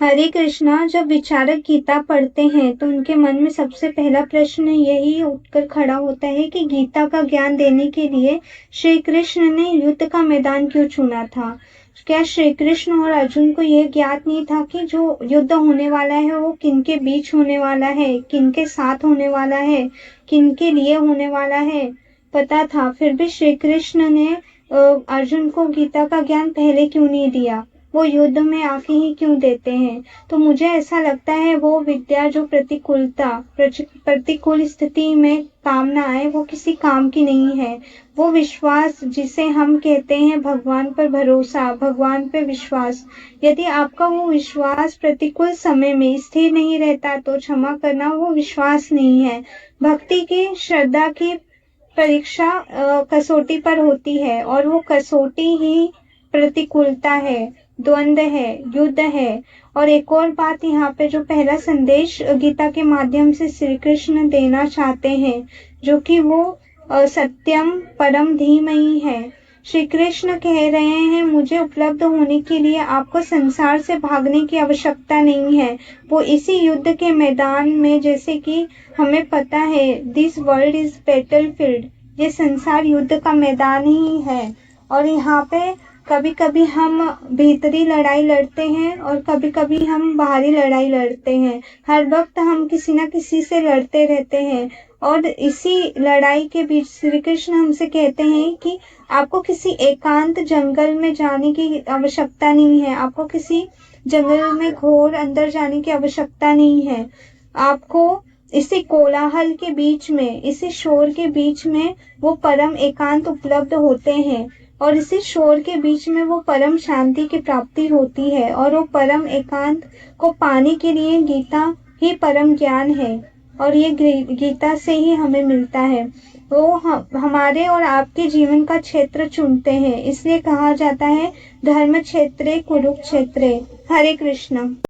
हरे कृष्णा। जब विचारक गीता पढ़ते हैं तो उनके मन में सबसे पहला प्रश्न यही उठकर खड़ा होता है कि गीता का ज्ञान देने के लिए श्री कृष्ण ने युद्ध का मैदान क्यों चुना था। क्या श्री कृष्ण और अर्जुन को यह ज्ञात नहीं था कि जो युद्ध होने वाला है वो किनके बीच होने वाला है, किनके साथ होने वाला है, किनके लिए होने वाला है। पता था, फिर भी श्री कृष्ण ने अर्जुन को गीता का ज्ञान पहले क्यों नहीं दिया, वो युद्ध में आके ही क्यों देते हैं। तो मुझे ऐसा लगता है वो विद्या जो प्रतिकूल स्थिति में काम ना आए वो किसी काम की नहीं है। वो विश्वास जिसे हम कहते हैं भगवान पर भरोसा, भगवान पे विश्वास, यदि आपका वो विश्वास प्रतिकूल समय में स्थिर नहीं रहता तो क्षमा करना वो विश्वास नहीं है। भक्ति की, श्रद्धा की परीक्षा कसौटी पर होती है और वो कसौटी ही प्रतिकूलता है, द्वंद्व है, युद्ध है। और एक और बात यहाँ पे जो पहला संदेश गीता के माध्यम से श्री कृष्ण देना चाहते हैं, जो कि वो सत्यम परम धीमहि है। श्री कृष्ण कह रहे हैं मुझे उपलब्ध होने के लिए आपको संसार से भागने की आवश्यकता नहीं है। वो इसी युद्ध के मैदान में, जैसे कि हमें पता है दिस वर्ल्ड इज बैटलफील्ड, ये संसार युद्ध का मैदान ही है। और यहाँ पे कभी कभी हम भीतरी लड़ाई लड़ते हैं और कभी कभी हम बाहरी लड़ाई लड़ते हैं। हर वक्त हम किसी ना किसी से लड़ते रहते हैं और इसी लड़ाई के बीच श्री कृष्ण हमसे कहते हैं कि आपको किसी एकांत जंगल में जाने की आवश्यकता नहीं है, आपको किसी जंगल में घोर अंदर जाने की आवश्यकता नहीं है। आपको इसी कोलाहल के बीच में, इसी शोर के बीच में वो परम एकांत उपलब्ध होते हैं और इसी शोर के बीच में वो परम शांति की प्राप्ति होती है। और वो परम एकांत को पाने के लिए गीता ही परम ज्ञान है और ये गीता से ही हमें मिलता है। वो हमारे और आपके जीवन का क्षेत्र चुनते हैं, इसलिए कहा जाता है धर्म क्षेत्रे कुरुक्षेत्रे। हरे कृष्ण।